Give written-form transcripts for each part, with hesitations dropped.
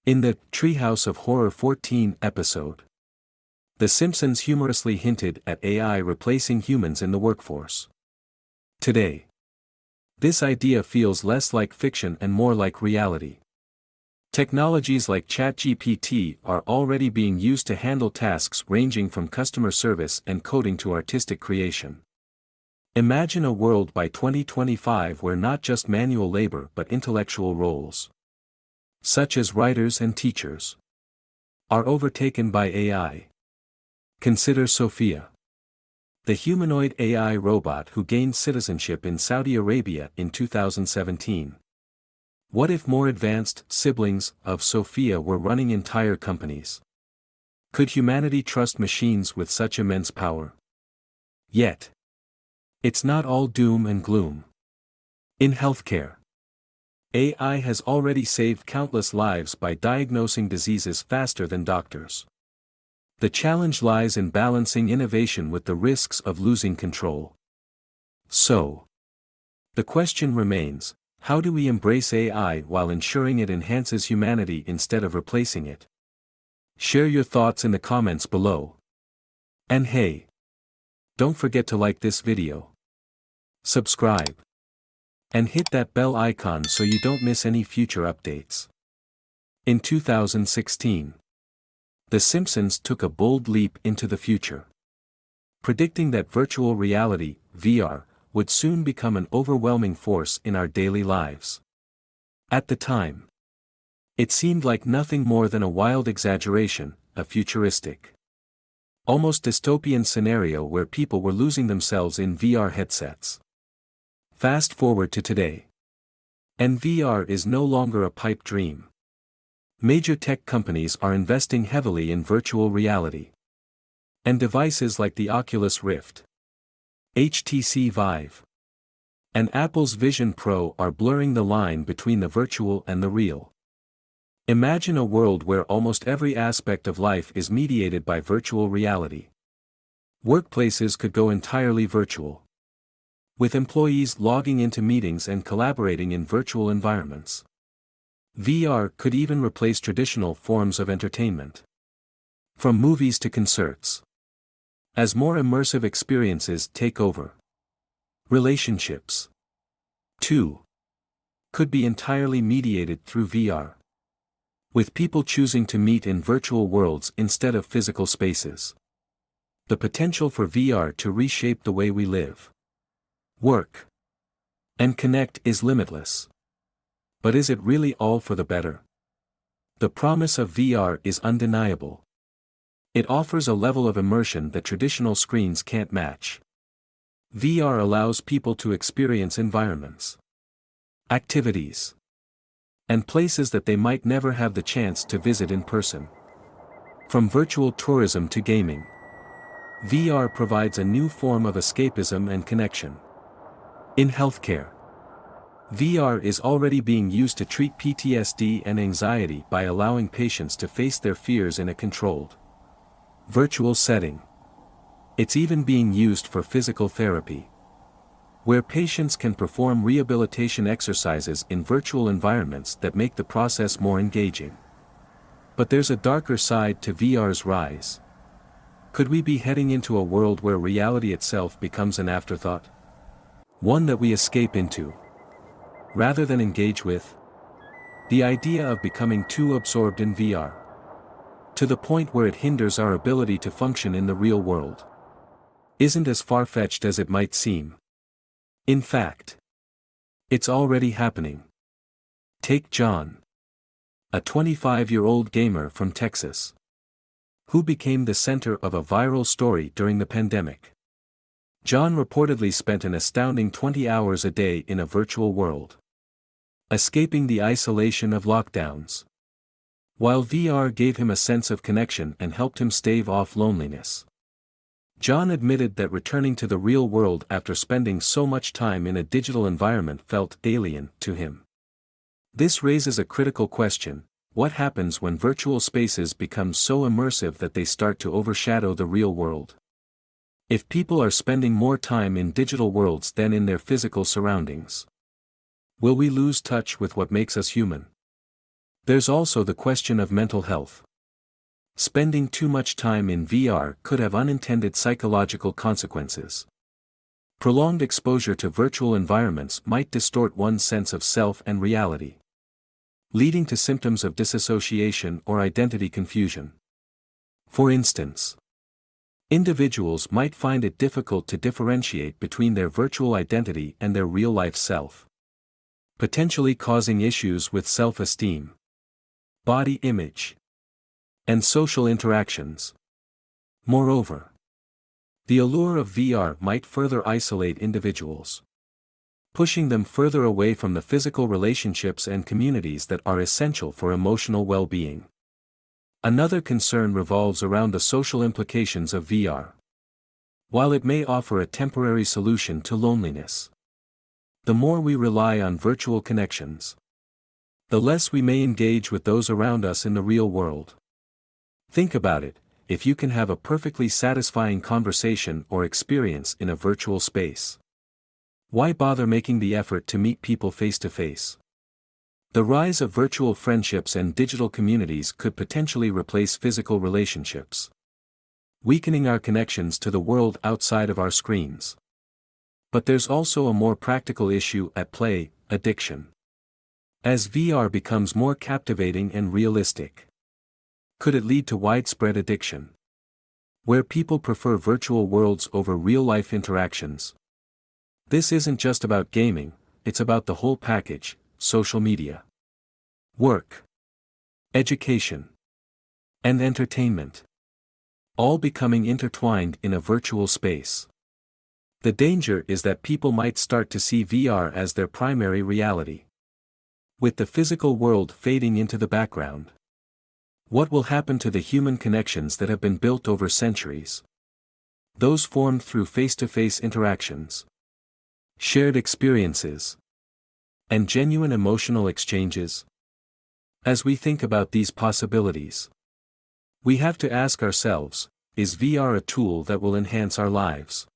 In the Treehouse of Horror 14 episode, The Simpsons humorously hinted at AI replacing humans in the workforce. Today, this idea feels less like fiction and more like reality. Technologies like ChatGPT are already being used to handle tasks ranging from customer service and coding to artistic creation. Imagine a world by 2025 where not just manual labor but intellectual roles, such as writers and teachers, are overtaken by AI. Consider Sophia, the humanoid AI robot who gained citizenship in Saudi Arabia in 2017. What if more advanced siblings of Sophia were running entire companies? Could humanity trust machines with such immense power? Yet, it's not all doom and gloom. In healthcare, AI has already saved countless lives by diagnosing diseases faster than doctors. The challenge lies in balancing innovation with the risks of losing control. So, the question remains, how do we embrace AI while ensuring it enhances humanity instead of replacing it? Share your thoughts in the comments below. And hey, don't forget to like this video, subscribe, and hit that bell icon so you don't miss any future updates. In 2016, The Simpsons took a bold leap into the future, predicting that virtual reality, VR, would soon become an overwhelming force in our daily lives. At the time, it seemed like nothing more than a wild exaggeration, a futuristic, almost dystopian scenario where people were losing themselves in VR headsets. Fast forward to today, and VR is no longer a pipe dream. Major tech companies are investing heavily in virtual reality, and devices like the Oculus Rift, HTC Vive, and Apple's Vision Pro are blurring the line between the virtual and the real. Imagine a world where almost every aspect of life is mediated by virtual reality. Workplaces could go entirely virtual, with employees logging into meetings and collaborating in virtual environments. VR could even replace traditional forms of entertainment, from movies to concerts, as more immersive experiences take over. Relationships, too, could be entirely mediated through VR, with people choosing to meet in virtual worlds instead of physical spaces. The potential for VR to reshape the way we live, work, and connect is limitless. But is it really all for the better? The promise of VR is undeniable. It offers a level of immersion that traditional screens can't match. VR allows people to experience environments, activities, and places that they might never have the chance to visit in person. From virtual tourism to gaming, VR provides a new form of escapism and connection. In healthcare, VR is already being used to treat PTSD and anxiety by allowing patients to face their fears in a controlled, virtual setting. It's even being used for physical therapy, where patients can perform rehabilitation exercises in virtual environments that make the process more engaging. But there's a darker side to VR's rise. Could we be heading into a world where reality itself becomes an afterthought? One that we escape into, rather than engage with? The idea of becoming too absorbed in VR, to the point where it hinders our ability to function in the real world, isn't as far-fetched as it might seem. In fact, it's already happening. Take John, a 25-year-old gamer from Texas, who became the center of a viral story during the pandemic. John reportedly spent an astounding 20 hours a day in a virtual world, escaping the isolation of lockdowns, while VR gave him a sense of connection and helped him stave off loneliness. John admitted that returning to the real world after spending so much time in a digital environment felt alien to him. This raises a critical question: what happens when virtual spaces become so immersive that they start to overshadow the real world? If people are spending more time in digital worlds than in their physical surroundings, will we lose touch with what makes us human? There's also the question of mental health. Spending too much time in VR could have unintended psychological consequences. Prolonged exposure to virtual environments might distort one's sense of self and reality, leading to symptoms of disassociation or identity confusion. For instance, individuals might find it difficult to differentiate between their virtual identity and their real-life self, potentially causing issues with self-esteem, body image, and social interactions. Moreover, the allure of VR might further isolate individuals, pushing them further away from the physical relationships and communities that are essential for emotional well-being. Another concern revolves around the social implications of VR. While it may offer a temporary solution to loneliness, the more we rely on virtual connections, the less we may engage with those around us in the real world. Think about it: if you can have a perfectly satisfying conversation or experience in a virtual space, why bother making the effort to meet people face to face? The rise of virtual friendships and digital communities could potentially replace physical relationships, weakening our connections to the world outside of our screens. But there's also a more practical issue at play: addiction. As VR becomes more captivating and realistic, could it lead to widespread addiction, where people prefer virtual worlds over real-life interactions? This isn't just about gaming, it's about the whole package: social media, work, education, and entertainment, all becoming intertwined in a virtual space. The danger is that people might start to see VR as their primary reality, with the physical world fading into the background. What will happen to the human connections that have been built over centuries? Those formed through face-to-face interactions, shared experiences, and genuine emotional exchanges? As we think about these possibilities, we have to ask ourselves, is VR a tool that will enhance our lives?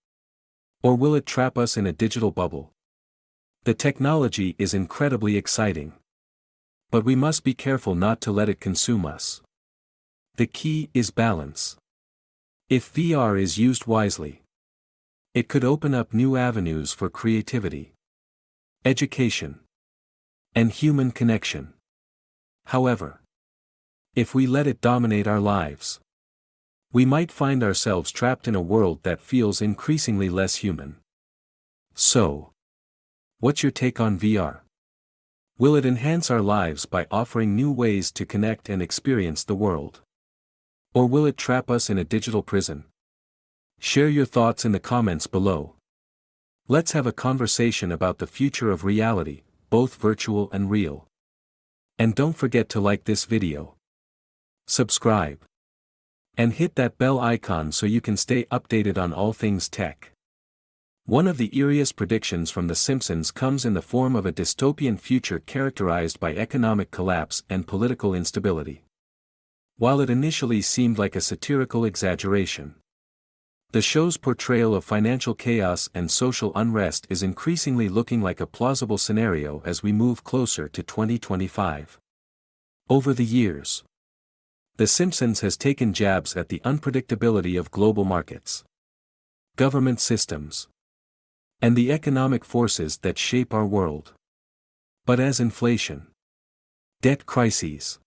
Or will it trap us in a digital bubble? The technology is incredibly exciting, but we must be careful not to let it consume us. The key is balance. If VR is used wisely, it could open up new avenues for creativity, education, and human connection. However, if we let it dominate our lives, we might find ourselves trapped in a world that feels increasingly less human. So, what's your take on VR? Will it enhance our lives by offering new ways to connect and experience the world? Or will it trap us in a digital prison? Share your thoughts in the comments below. Let's have a conversation about the future of reality, both virtual and real. And don't forget to like this video, subscribe, and hit that bell icon so you can stay updated on all things tech. One of the eeriest predictions from The Simpsons comes in the form of a dystopian future characterized by economic collapse and political instability. While it initially seemed like a satirical exaggeration, the show's portrayal of financial chaos and social unrest is increasingly looking like a plausible scenario as we move closer to 2025. Over the years, The Simpsons has taken jabs at the unpredictability of global markets, government systems, and the economic forces that shape our world. But as inflation, debt crises,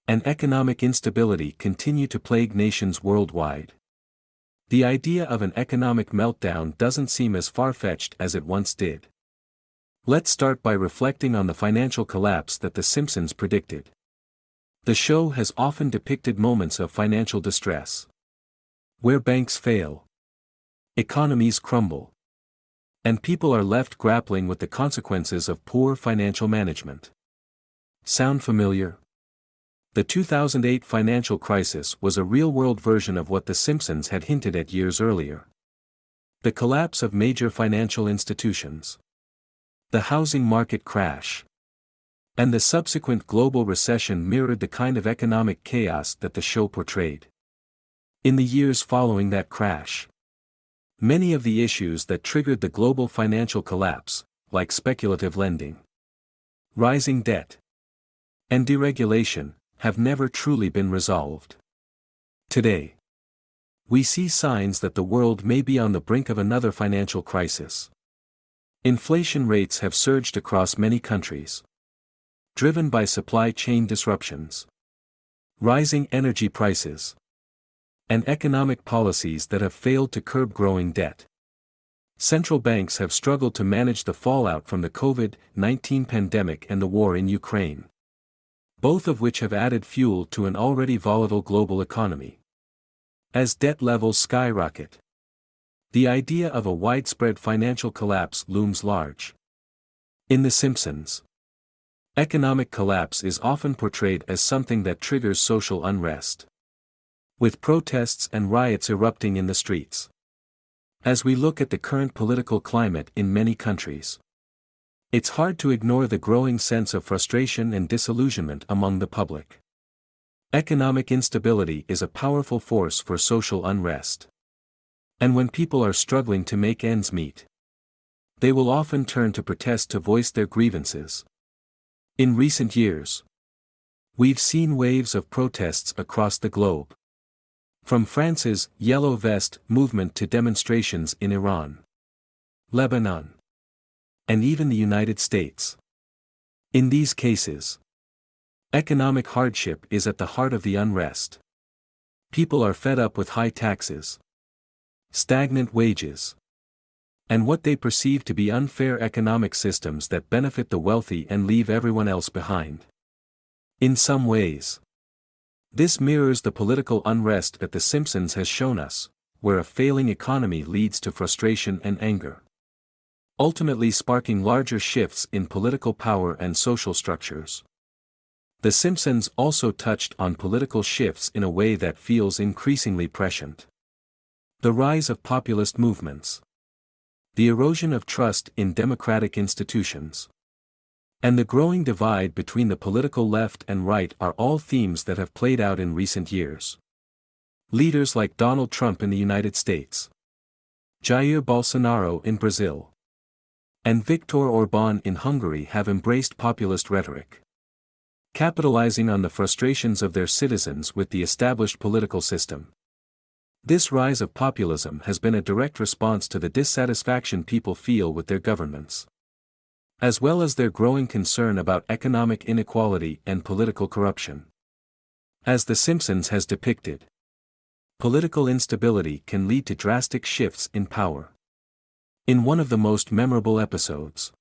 and economic instability continue to plague nations worldwide, the idea of an economic meltdown doesn't seem as far-fetched as it once did. Let's start by reflecting on the financial collapse that The Simpsons predicted. The show has often depicted moments of financial distress, where banks fail, economies crumble, and people are left grappling with the consequences of poor financial management. Sound familiar? The 2008 financial crisis was a real-world version of what The Simpsons had hinted at years earlier. The collapse of major financial institutions, the housing market crash, and the subsequent global recession mirrored the kind of economic chaos that the show portrayed. In the years following that crash, many of the issues that triggered the global financial collapse, like speculative lending, rising debt, and deregulation, have never truly been resolved. Today, we see signs that the world may be on the brink of another financial crisis. Inflation rates have surged across many countries, driven by supply chain disruptions, rising energy prices, and economic policies that have failed to curb growing debt. Central banks have struggled to manage the fallout from the COVID-19 pandemic and the war in Ukraine, both of which have added fuel to an already volatile global economy. As debt levels skyrocket, the idea of a widespread financial collapse looms large. In The Simpsons, economic collapse is often portrayed as something that triggers social unrest, with protests and riots erupting in the streets. As we look at the current political climate in many countries, it's hard to ignore the growing sense of frustration and disillusionment among the public. Economic instability is a powerful force for social unrest. And when people are struggling to make ends meet, they will often turn to protest to voice their grievances. In recent years, we've seen waves of protests across the globe. From France's Yellow Vest movement to demonstrations in Iran, Lebanon, and even the United States. In these cases, economic hardship is at the heart of the unrest. People are fed up with high taxes, stagnant wages, and what they perceive to be unfair economic systems that benefit the wealthy and leave everyone else behind. In some ways, this mirrors the political unrest that The Simpsons has shown us, where a failing economy leads to frustration and anger, ultimately sparking larger shifts in political power and social structures. The Simpsons also touched on political shifts in a way that feels increasingly prescient. The rise of populist movements, the erosion of trust in democratic institutions, and the growing divide between the political left and right are all themes that have played out in recent years. Leaders like Donald Trump in the United States, Jair Bolsonaro in Brazil, and Viktor Orbán in Hungary have embraced populist rhetoric, capitalizing on the frustrations of their citizens with the established political system. This rise of populism has been a direct response to the dissatisfaction people feel with their governments, as well as their growing concern about economic inequality and political corruption. As The Simpsons has depicted, political instability can lead to drastic shifts in power. In one of the most memorable episodes,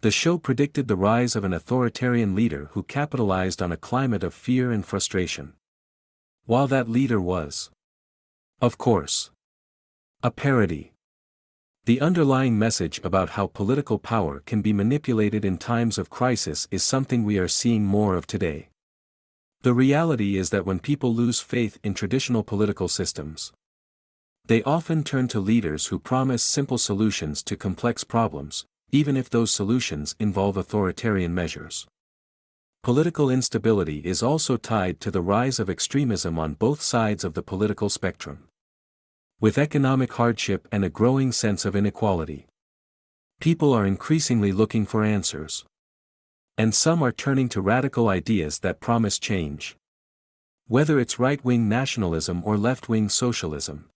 the show predicted the rise of an authoritarian leader who capitalized on a climate of fear and frustration. While that leader was, of course, a parody, the underlying message about how political power can be manipulated in times of crisis is something we are seeing more of today. The reality is that when people lose faith in traditional political systems, they often turn to leaders who promise simple solutions to complex problems, even if those solutions involve authoritarian measures. Political instability is also tied to the rise of extremism on both sides of the political spectrum. With economic hardship and a growing sense of inequality, people are increasingly looking for answers. And some are turning to radical ideas that promise change. Whether it's right-wing nationalism or left-wing socialism,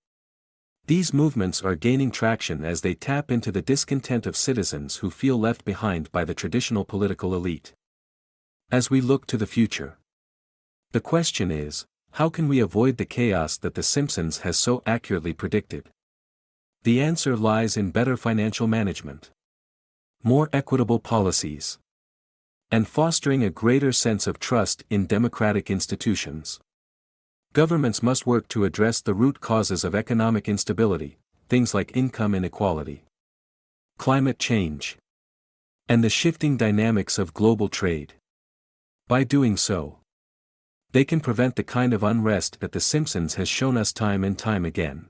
these movements are gaining traction as they tap into the discontent of citizens who feel left behind by the traditional political elite. As we look to the future, the question is, how can we avoid the chaos that The Simpsons has so accurately predicted? The answer lies in better financial management, more equitable policies, and fostering a greater sense of trust in democratic institutions. Governments must work to address the root causes of economic instability, things like income inequality, climate change, and the shifting dynamics of global trade. By doing so, they can prevent the kind of unrest that The Simpsons has shown us time and time again.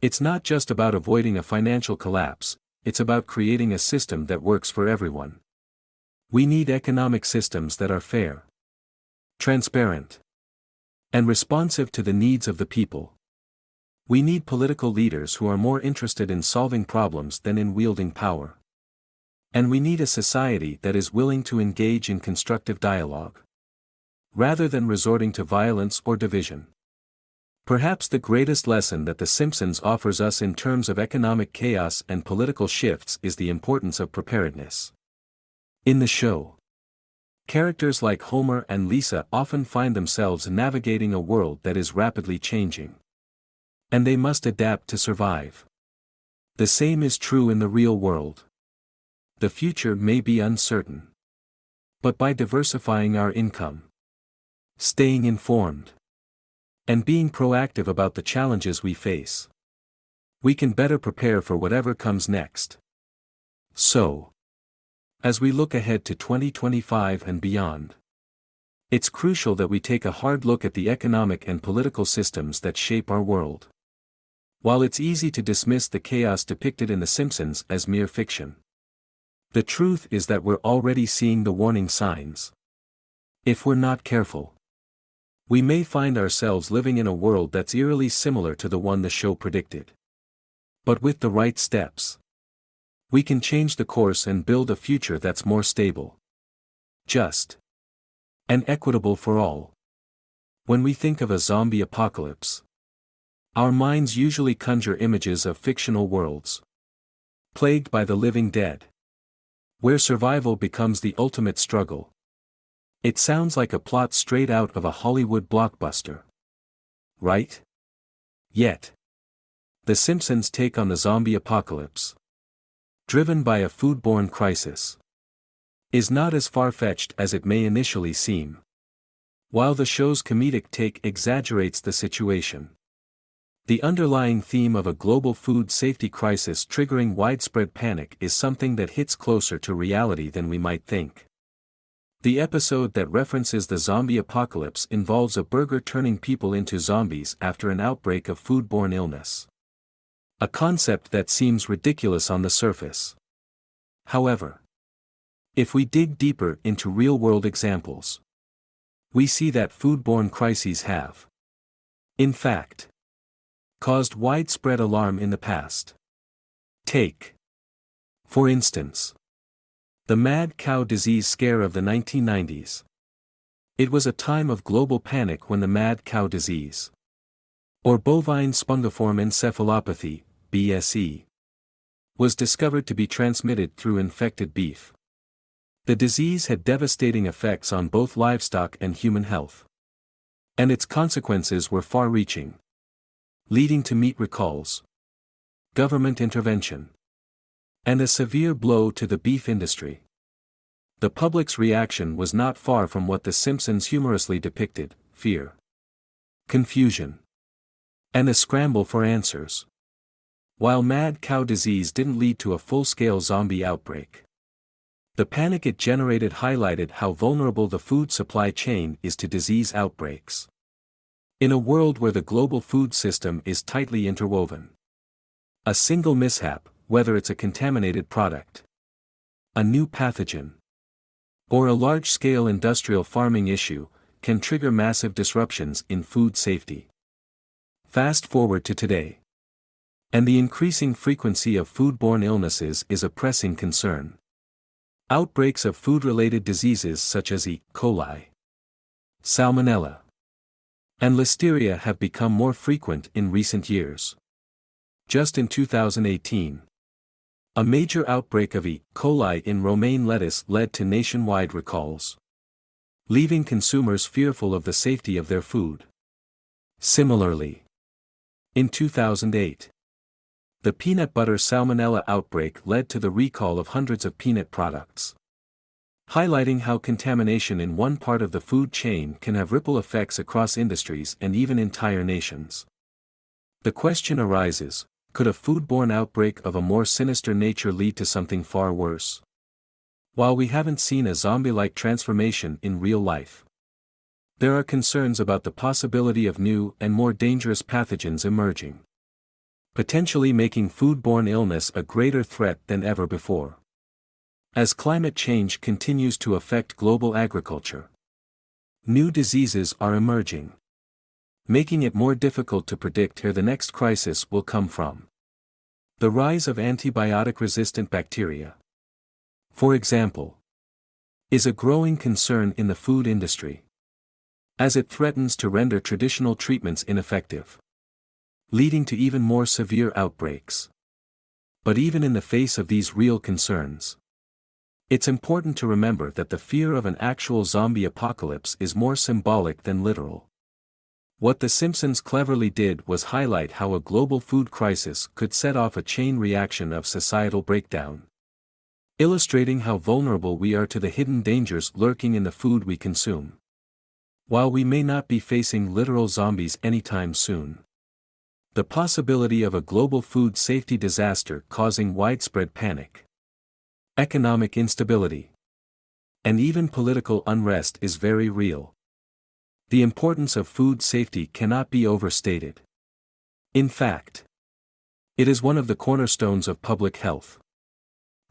It's not just about avoiding a financial collapse, it's about creating a system that works for everyone. We need economic systems that are fair, transparent, and responsive to the needs of the people. We need political leaders who are more interested in solving problems than in wielding power. And we need a society that is willing to engage in constructive dialogue, rather than resorting to violence or division. Perhaps the greatest lesson that The Simpsons offers us in terms of economic chaos and political shifts is the importance of preparedness. In the show, characters like Homer and Lisa often find themselves navigating a world that is rapidly changing. And they must adapt to survive. The same is true in the real world. The future may be uncertain. But by diversifying our income, staying informed, and being proactive about the challenges we face, we can better prepare for whatever comes next. So, as we look ahead to 2025 and beyond, it's crucial that we take a hard look at the economic and political systems that shape our world. While it's easy to dismiss the chaos depicted in The Simpsons as mere fiction, the truth is that we're already seeing the warning signs. If we're not careful, we may find ourselves living in a world that's eerily similar to the one the show predicted. But with the right steps, we can change the course and build a future that's more stable, just, and equitable for all. When we think of a zombie apocalypse, our minds usually conjure images of fictional worlds, plagued by the living dead, where survival becomes the ultimate struggle. It sounds like a plot straight out of a Hollywood blockbuster, right? Yet, The Simpsons' take on the zombie apocalypse, driven by a foodborne crisis, is not as far-fetched as it may initially seem. While the show's comedic take exaggerates the situation, the underlying theme of a global food safety crisis triggering widespread panic is something that hits closer to reality than we might think. The episode that references the zombie apocalypse involves a burger turning people into zombies after an outbreak of foodborne illness. A concept that seems ridiculous on the surface. However, if we dig deeper into real-world examples, we see that foodborne crises have, in fact, caused widespread alarm in the past. Take, for instance, the mad cow disease scare of the 1990s. It was a time of global panic when the mad cow disease, or bovine spongiform encephalopathy, BSE, was discovered to be transmitted through infected beef. The disease had devastating effects on both livestock and human health, and its consequences were far-reaching, leading to meat recalls, government intervention, and a severe blow to the beef industry. The public's reaction was not far from what The Simpsons humorously depicted: fear, confusion, and a scramble for answers. While mad cow disease didn't lead to a full-scale zombie outbreak, the panic it generated highlighted how vulnerable the food supply chain is to disease outbreaks. In a world where the global food system is tightly interwoven, a single mishap, whether it's a contaminated product, a new pathogen, or a large-scale industrial farming issue, can trigger massive disruptions in food safety. Fast forward to today, and the increasing frequency of foodborne illnesses is a pressing concern. Outbreaks of food-related diseases such as E. coli, Salmonella, and Listeria have become more frequent in recent years. Just in 2018, a major outbreak of E. coli in romaine lettuce led to nationwide recalls, leaving consumers fearful of the safety of their food. Similarly, in 2008, the peanut butter salmonella outbreak led to the recall of hundreds of peanut products, highlighting how contamination in one part of the food chain can have ripple effects across industries and even entire nations. The question arises, could a foodborne outbreak of a more sinister nature lead to something far worse? While we haven't seen a zombie-like transformation in real life, there are concerns about the possibility of new and more dangerous pathogens emerging, potentially making foodborne illness a greater threat than ever before. As climate change continues to affect global agriculture, new diseases are emerging, making it more difficult to predict where the next crisis will come from. The rise of antibiotic-resistant bacteria, for example, is a growing concern in the food industry, as it threatens to render traditional treatments ineffective, leading to even more severe outbreaks. But even in the face of these real concerns, it's important to remember that the fear of an actual zombie apocalypse is more symbolic than literal. What The Simpsons cleverly did was highlight how a global food crisis could set off a chain reaction of societal breakdown, illustrating how vulnerable we are to the hidden dangers lurking in the food we consume. While we may not be facing literal zombies anytime soon, the possibility of a global food safety disaster causing widespread panic, economic instability, and even political unrest is very real. The importance of food safety cannot be overstated. In fact, it is one of the cornerstones of public health.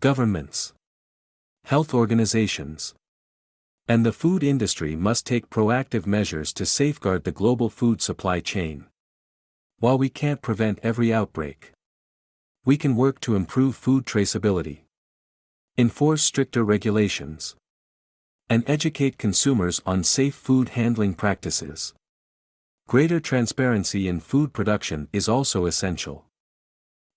Governments, health organizations, and the food industry must take proactive measures to safeguard the global food supply chain. While we can't prevent every outbreak, we can work to improve food traceability, enforce stricter regulations, and educate consumers on safe food handling practices. Greater transparency in food production is also essential,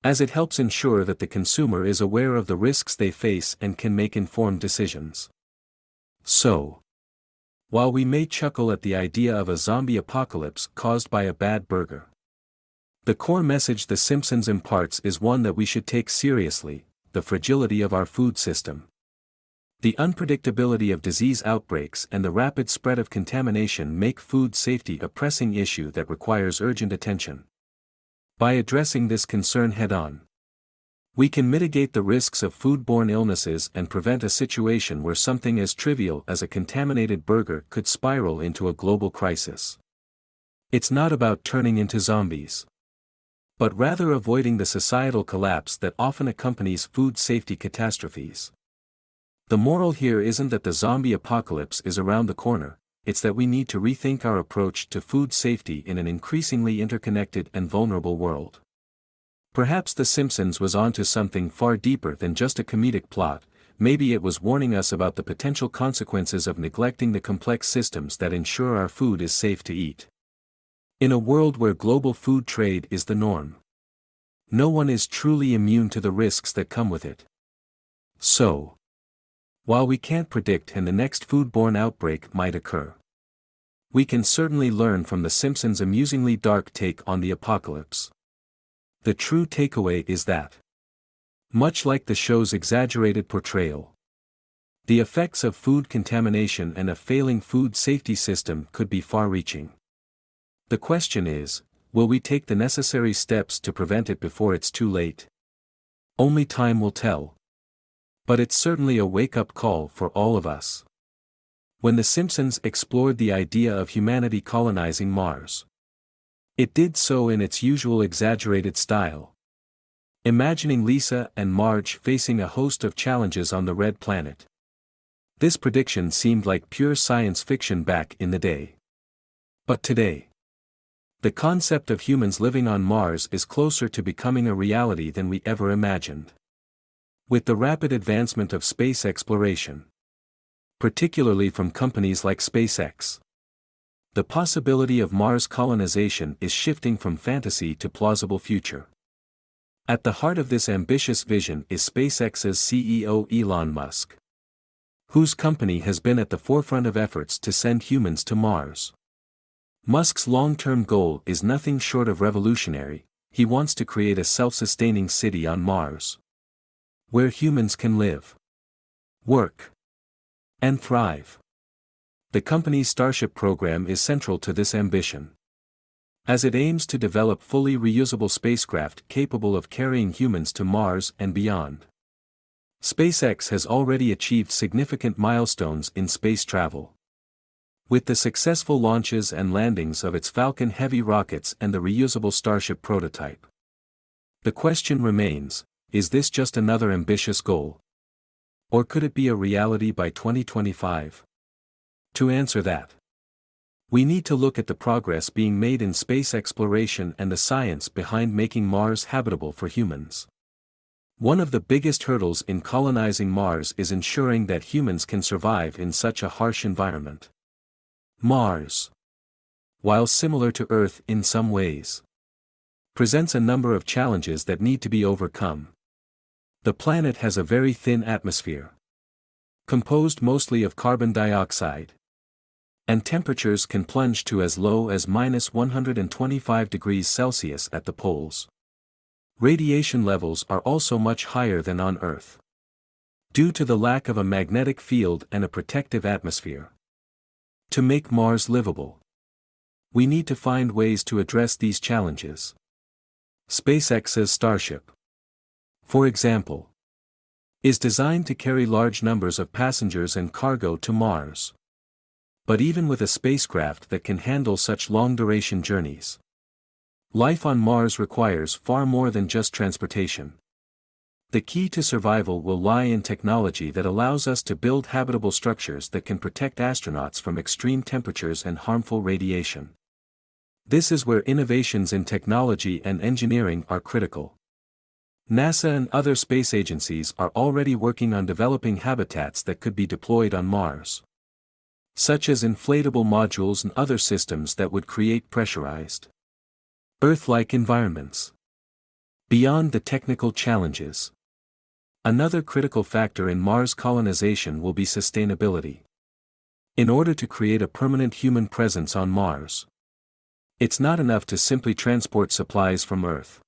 as it helps ensure that the consumer is aware of the risks they face and can make informed decisions. So, while we may chuckle at the idea of a zombie apocalypse caused by a bad burger, the core message The Simpsons imparts is one that we should take seriously: the fragility of our food system. The unpredictability of disease outbreaks and the rapid spread of contamination make food safety a pressing issue that requires urgent attention. By addressing this concern head-on, we can mitigate the risks of foodborne illnesses and prevent a situation where something as trivial as a contaminated burger could spiral into a global crisis. It's not about turning into zombies, but rather avoiding the societal collapse that often accompanies food safety catastrophes. The moral here isn't that the zombie apocalypse is around the corner, it's that we need to rethink our approach to food safety in an increasingly interconnected and vulnerable world. Perhaps The Simpsons was onto something far deeper than just a comedic plot. Maybe it was warning us about the potential consequences of neglecting the complex systems that ensure our food is safe to eat. In a world where global food trade is the norm, no one is truly immune to the risks that come with it. So, while we can't predict when the next foodborne outbreak might occur, we can certainly learn from The Simpsons' amusingly dark take on the apocalypse. The true takeaway is that, much like the show's exaggerated portrayal, the effects of food contamination and a failing food safety system could be far-reaching. The question is, will we take the necessary steps to prevent it before it's too late? Only time will tell. But it's certainly a wake-up call for all of us. When The Simpsons explored the idea of humanity colonizing Mars, it did so in its usual exaggerated style, imagining Lisa and Marge facing a host of challenges on the Red Planet. This prediction seemed like pure science fiction back in the day. But today, the concept of humans living on Mars is closer to becoming a reality than we ever imagined. With the rapid advancement of space exploration, particularly from companies like SpaceX, the possibility of Mars colonization is shifting from fantasy to plausible future. At the heart of this ambitious vision is SpaceX's CEO Elon Musk, whose company has been at the forefront of efforts to send humans to Mars. Musk's long-term goal is nothing short of revolutionary. He wants to create a self-sustaining city on Mars, where humans can live, work, and thrive. The company's Starship program is central to this ambition, as it aims to develop fully reusable spacecraft capable of carrying humans to Mars and beyond. SpaceX has already achieved significant milestones in space travel, with the successful launches and landings of its Falcon Heavy rockets and the reusable Starship prototype. The question remains, is this just another ambitious goal? Or could it be a reality by 2025? To answer that, we need to look at the progress being made in space exploration and the science behind making Mars habitable for humans. One of the biggest hurdles in colonizing Mars is ensuring that humans can survive in such a harsh environment. Mars, while similar to Earth in some ways, presents a number of challenges that need to be overcome. The planet has a very thin atmosphere, composed mostly of carbon dioxide, and temperatures can plunge to as low as -125 degrees Celsius at the poles. Radiation levels are also much higher than on Earth, due to the lack of a magnetic field and a protective atmosphere. To make Mars livable, we need to find ways to address these challenges. SpaceX's Starship, for example, is designed to carry large numbers of passengers and cargo to Mars. But even with a spacecraft that can handle such long-duration journeys, life on Mars requires far more than just transportation. The key to survival will lie in technology that allows us to build habitable structures that can protect astronauts from extreme temperatures and harmful radiation. This is where innovations in technology and engineering are critical. NASA and other space agencies are already working on developing habitats that could be deployed on Mars, such as inflatable modules and other systems that would create pressurized, Earth-like environments. Beyond the technical challenges, another critical factor in Mars colonization will be sustainability. In order to create a permanent human presence on Mars, it's not enough to simply transport supplies from Earth.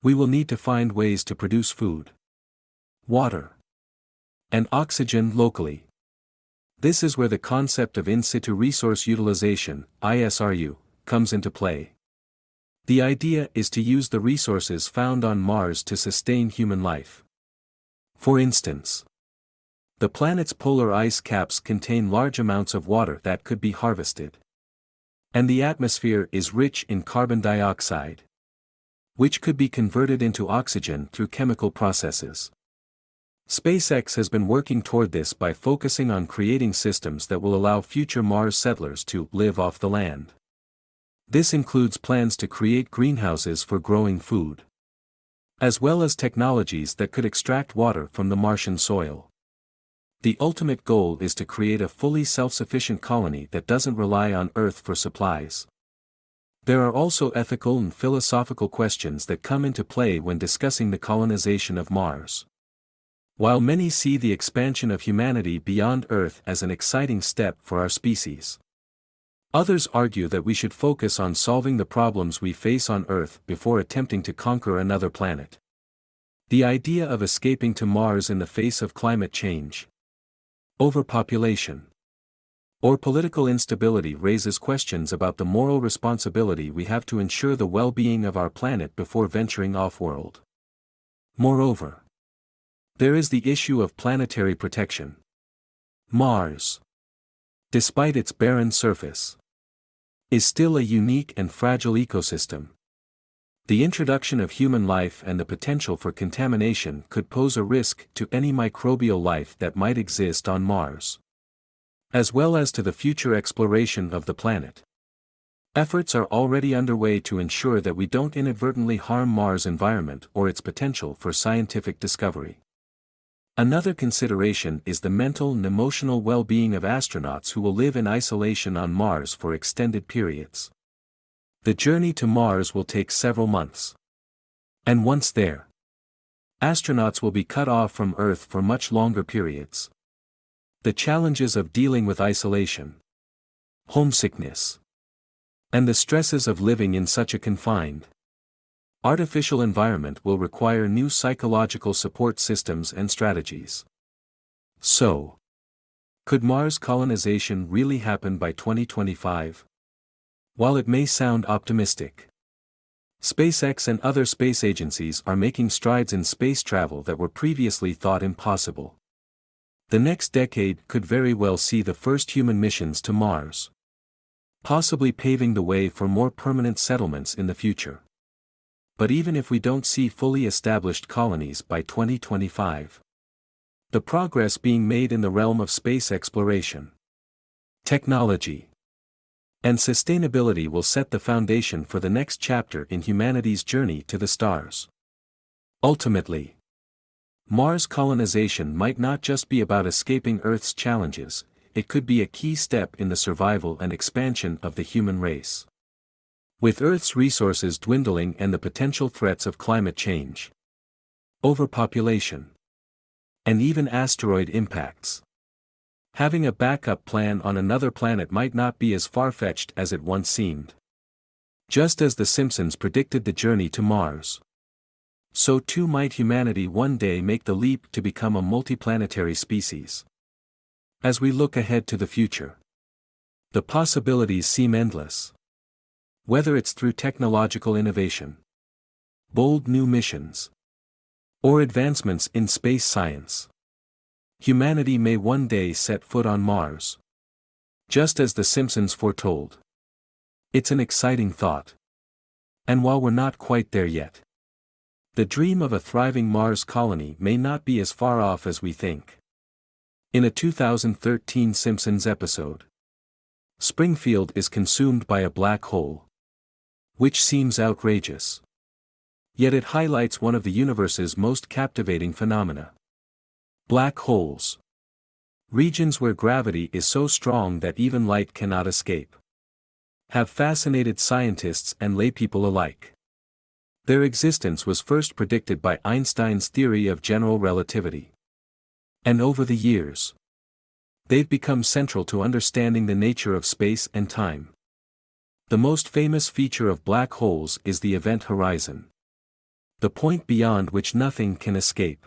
We will need to find ways to produce food, water, and oxygen locally. This is where the concept of in situ resource utilization, ISRU, comes into play. The idea is to use the resources found on Mars to sustain human life. For instance, the planet's polar ice caps contain large amounts of water that could be harvested. And the atmosphere is rich in carbon dioxide, which could be converted into oxygen through chemical processes. SpaceX has been working toward this by focusing on creating systems that will allow future Mars settlers to live off the land. This includes plans to create greenhouses for growing food, as well as technologies that could extract water from the Martian soil. The ultimate goal is to create a fully self-sufficient colony that doesn't rely on Earth for supplies. There are also ethical and philosophical questions that come into play when discussing the colonization of Mars. While many see the expansion of humanity beyond Earth as an exciting step for our species, others argue that we should focus on solving the problems we face on Earth before attempting to conquer another planet. The idea of escaping to Mars in the face of climate change, overpopulation, or political instability raises questions about the moral responsibility we have to ensure the well-being of our planet before venturing off-world. Moreover, there is the issue of planetary protection. Mars, despite its barren surface, is still a unique and fragile ecosystem. The introduction of human life and the potential for contamination could pose a risk to any microbial life that might exist on Mars, as well as to the future exploration of the planet. Efforts are already underway to ensure that we don't inadvertently harm Mars' environment or its potential for scientific discovery. Another consideration is the mental and emotional well-being of astronauts who will live in isolation on Mars for extended periods. The journey to Mars will take several months. And once there, astronauts will be cut off from Earth for much longer periods. The challenges of dealing with isolation, homesickness, and the stresses of living in such a confined, artificial environment will require new psychological support systems and strategies. So, could Mars colonization really happen by 2025? While it may sound optimistic, SpaceX and other space agencies are making strides in space travel that were previously thought impossible. The next decade could very well see the first human missions to Mars, possibly paving the way for more permanent settlements in the future. But even if we don't see fully established colonies by 2025, the progress being made in the realm of space exploration, technology, and sustainability will set the foundation for the next chapter in humanity's journey to the stars. Ultimately, Mars colonization might not just be about escaping Earth's challenges, it could be a key step in the survival and expansion of the human race. With Earth's resources dwindling and the potential threats of climate change, overpopulation, and even asteroid impacts, having a backup plan on another planet might not be as far-fetched as it once seemed. Just as the Simpsons predicted the journey to Mars, so too might humanity one day make the leap to become a multiplanetary species. As we look ahead to the future, the possibilities seem endless. Whether it's through technological innovation, bold new missions, or advancements in space science, humanity may one day set foot on Mars, just as the Simpsons foretold. It's an exciting thought. And while we're not quite there yet, the dream of a thriving Mars colony may not be as far off as we think. In a 2013 Simpsons episode, Springfield is consumed by a black hole, which seems outrageous. Yet it highlights one of the universe's most captivating phenomena. Black holes. Regions where gravity is so strong that even light cannot escape, have fascinated scientists and laypeople alike. Their existence was first predicted by Einstein's theory of general relativity. And over the years, they've become central to understanding the nature of space and time. The most famous feature of black holes is the event horizon, the point beyond which nothing can escape.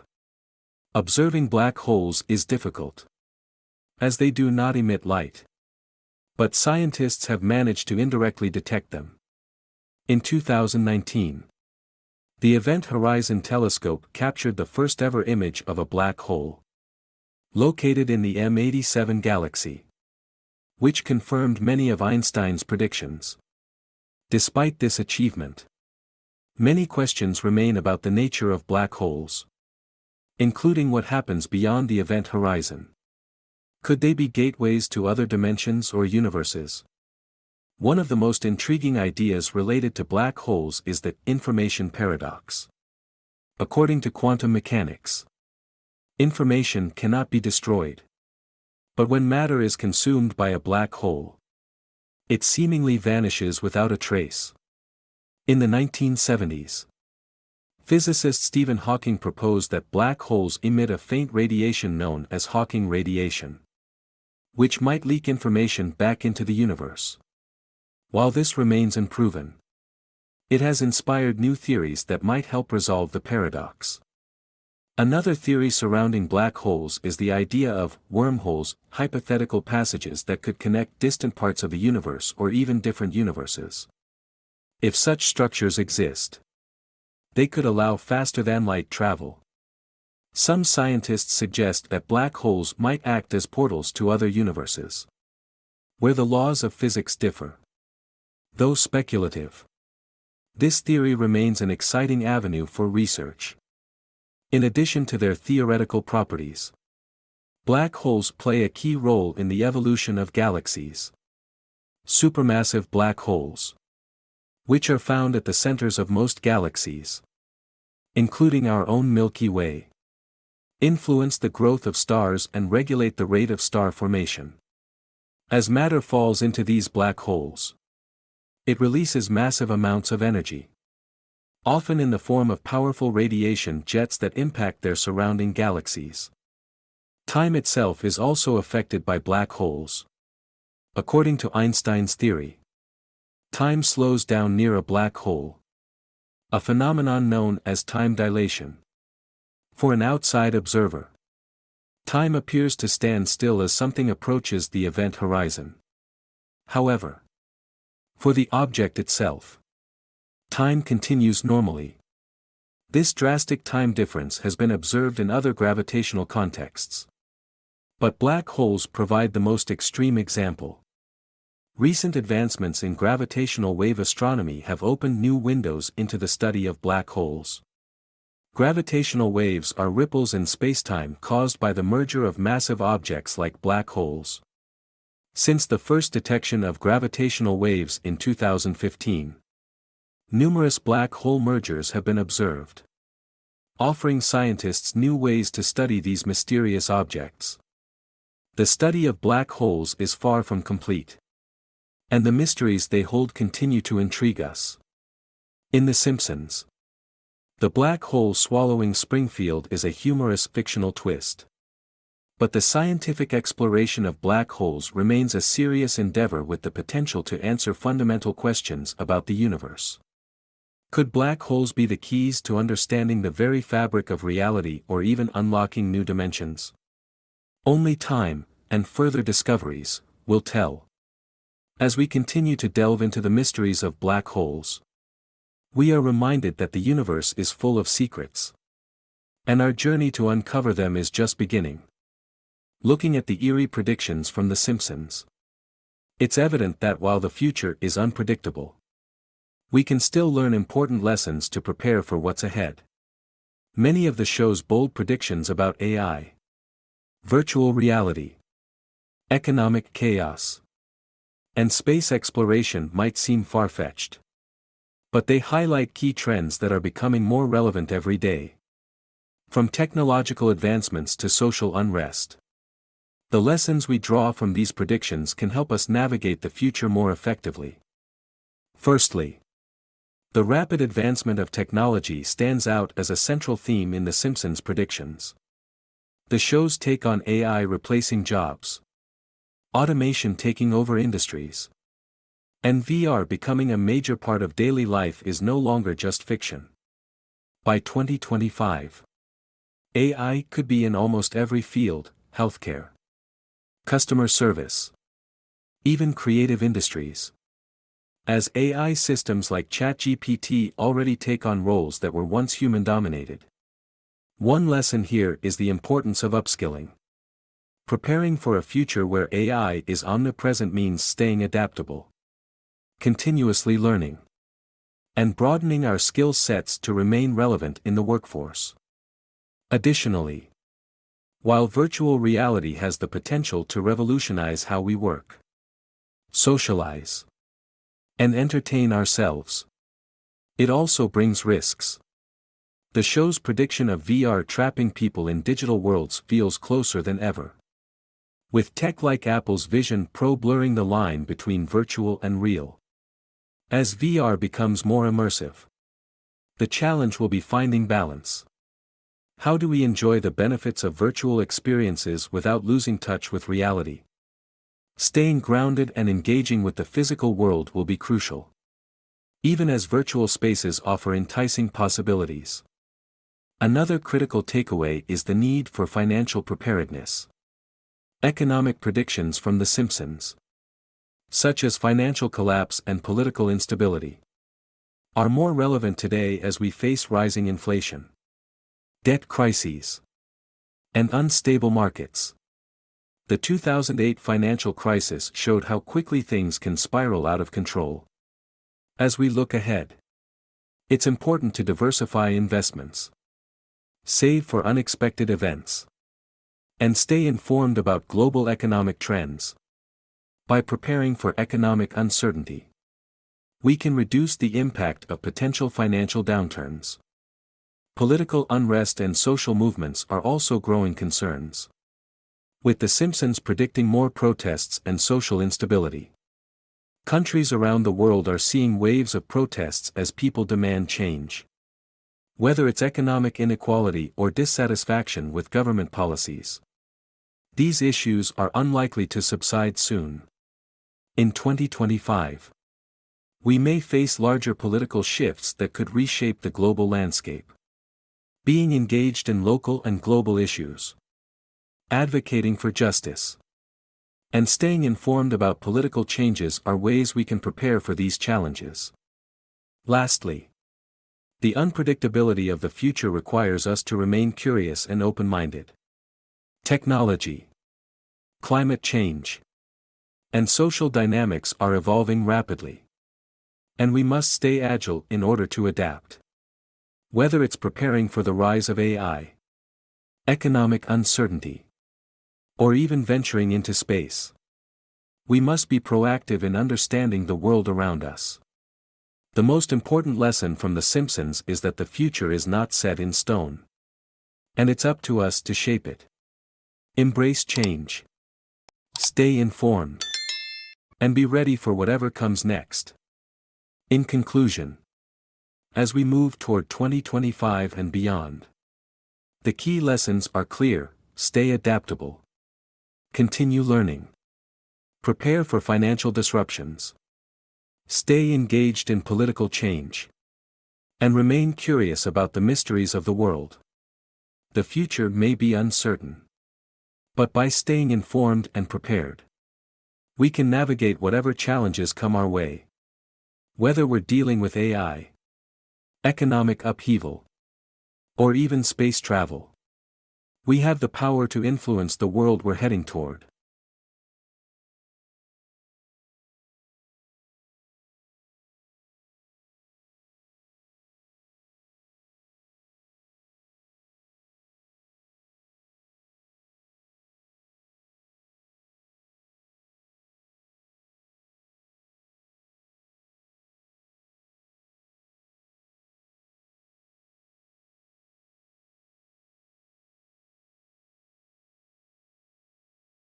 Observing black holes is difficult, as they do not emit light. But scientists have managed to indirectly detect them. In 2019, the Event Horizon Telescope captured the first-ever image of a black hole, located in the M87 galaxy, which confirmed many of Einstein's predictions. Despite this achievement, many questions remain about the nature of black holes, including what happens beyond the event horizon. Could they be gateways to other dimensions or universes? One of the most intriguing ideas related to black holes is the information paradox. According to quantum mechanics, information cannot be destroyed. But when matter is consumed by a black hole, it seemingly vanishes without a trace. In the 1970s, physicist Stephen Hawking proposed that black holes emit a faint radiation known as Hawking radiation, which might leak information back into the universe. While this remains unproven, it has inspired new theories that might help resolve the paradox. Another theory surrounding black holes is the idea of wormholes, hypothetical passages that could connect distant parts of the universe or even different universes. If such structures exist, they could allow faster-than-light travel. Some scientists suggest that black holes might act as portals to other universes, where the laws of physics differ. Though speculative, this theory remains an exciting avenue for research. In addition to their theoretical properties, black holes play a key role in the evolution of galaxies. Supermassive black holes, which are found at the centers of most galaxies, including our own Milky Way, influence the growth of stars and regulate the rate of star formation. As matter falls into these black holes, it releases massive amounts of energy, often in the form of powerful radiation jets that impact their surrounding galaxies. Time itself is also affected by black holes. According to Einstein's theory, time slows down near a black hole, a phenomenon known as time dilation. For an outside observer, time appears to stand still as something approaches the event horizon. However, for the object itself, time continues normally. This drastic time difference has been observed in other gravitational contexts. But black holes provide the most extreme example. Recent advancements in gravitational wave astronomy have opened new windows into the study of black holes. Gravitational waves are ripples in spacetime caused by the merger of massive objects like black holes. Since the first detection of gravitational waves in 2015, numerous black hole mergers have been observed. offering scientists new ways to study these mysterious objects. The study of black holes is far from complete. And the mysteries they hold continue to intrigue us. In The Simpsons, the black hole swallowing Springfield is a humorous fictional twist. But the scientific exploration of black holes remains a serious endeavor with the potential to answer fundamental questions about the universe. Could black holes be the keys to understanding the very fabric of reality or even unlocking new dimensions? Only time, and further discoveries, will tell. As we continue to delve into the mysteries of black holes, we are reminded that the universe is full of secrets. And our journey to uncover them is just beginning. Looking at the eerie predictions from The Simpsons, it's evident that while the future is unpredictable, we can still learn important lessons to prepare for what's ahead. Many of the show's bold predictions about AI, virtual reality, economic chaos, and space exploration might seem far-fetched. But they highlight key trends that are becoming more relevant every day. From technological advancements to social unrest, the lessons we draw from these predictions can help us navigate the future more effectively. Firstly, the rapid advancement of technology stands out as a central theme in The Simpsons' predictions. The show's take on AI replacing jobs, automation taking over industries, and VR becoming a major part of daily life is no longer just fiction. By 2025, AI could be in almost every field: healthcare, customer service, even creative industries. As AI systems like ChatGPT already take on roles that were once human-dominated. One lesson here is the importance of upskilling. Preparing for a future where AI is omnipresent means staying adaptable, continuously learning, and broadening our skill sets to remain relevant in the workforce. Additionally, while virtual reality has the potential to revolutionize how we work, socialize, and entertain ourselves, it also brings risks. The show's prediction of VR trapping people in digital worlds feels closer than ever. With tech like Apple's Vision Pro blurring the line between virtual and real. As VR becomes more immersive, the challenge will be finding balance. How do we enjoy the benefits of virtual experiences without losing touch with reality? Staying grounded and engaging with the physical world will be crucial. Even as virtual spaces offer enticing possibilities. Another critical takeaway is the need for financial preparedness. Economic predictions from The Simpsons, such as financial collapse and political instability, are more relevant today as we face rising inflation, debt crises, and unstable markets. The 2008 financial crisis showed how quickly things can spiral out of control. As we look ahead, it's important to diversify investments, save for unexpected events, and stay informed about global economic trends. By preparing for economic uncertainty, we can reduce the impact of potential financial downturns. Political unrest and social movements are also growing concerns, with The Simpsons predicting more protests and social instability. Countries around the world are seeing waves of protests as people demand change. Whether it's economic inequality or dissatisfaction with government policies, these issues are unlikely to subside soon. In 2025, we may face larger political shifts that could reshape the global landscape. Being engaged in local and global issues, advocating for justice, and staying informed about political changes are ways we can prepare for these challenges. Lastly, the unpredictability of the future requires us to remain curious and open-minded. Technology, climate change, and social dynamics are evolving rapidly, and we must stay agile in order to adapt. Whether it's preparing for the rise of AI, economic uncertainty, or even venturing into space, we must be proactive in understanding the world around us. The most important lesson from The Simpsons is that the future is not set in stone. And it's up to us to shape it. Embrace change. Stay informed. And be ready for whatever comes next. In conclusion, as we move toward 2025 and beyond, the key lessons are clear: stay adaptable. Continue learning. Prepare for financial disruptions. Stay engaged in political change. And remain curious about the mysteries of the world. The future may be uncertain. But by staying informed and prepared, we can navigate whatever challenges come our way. Whether we're dealing with AI, economic upheaval, or even space travel, we have the power to influence the world we're heading toward.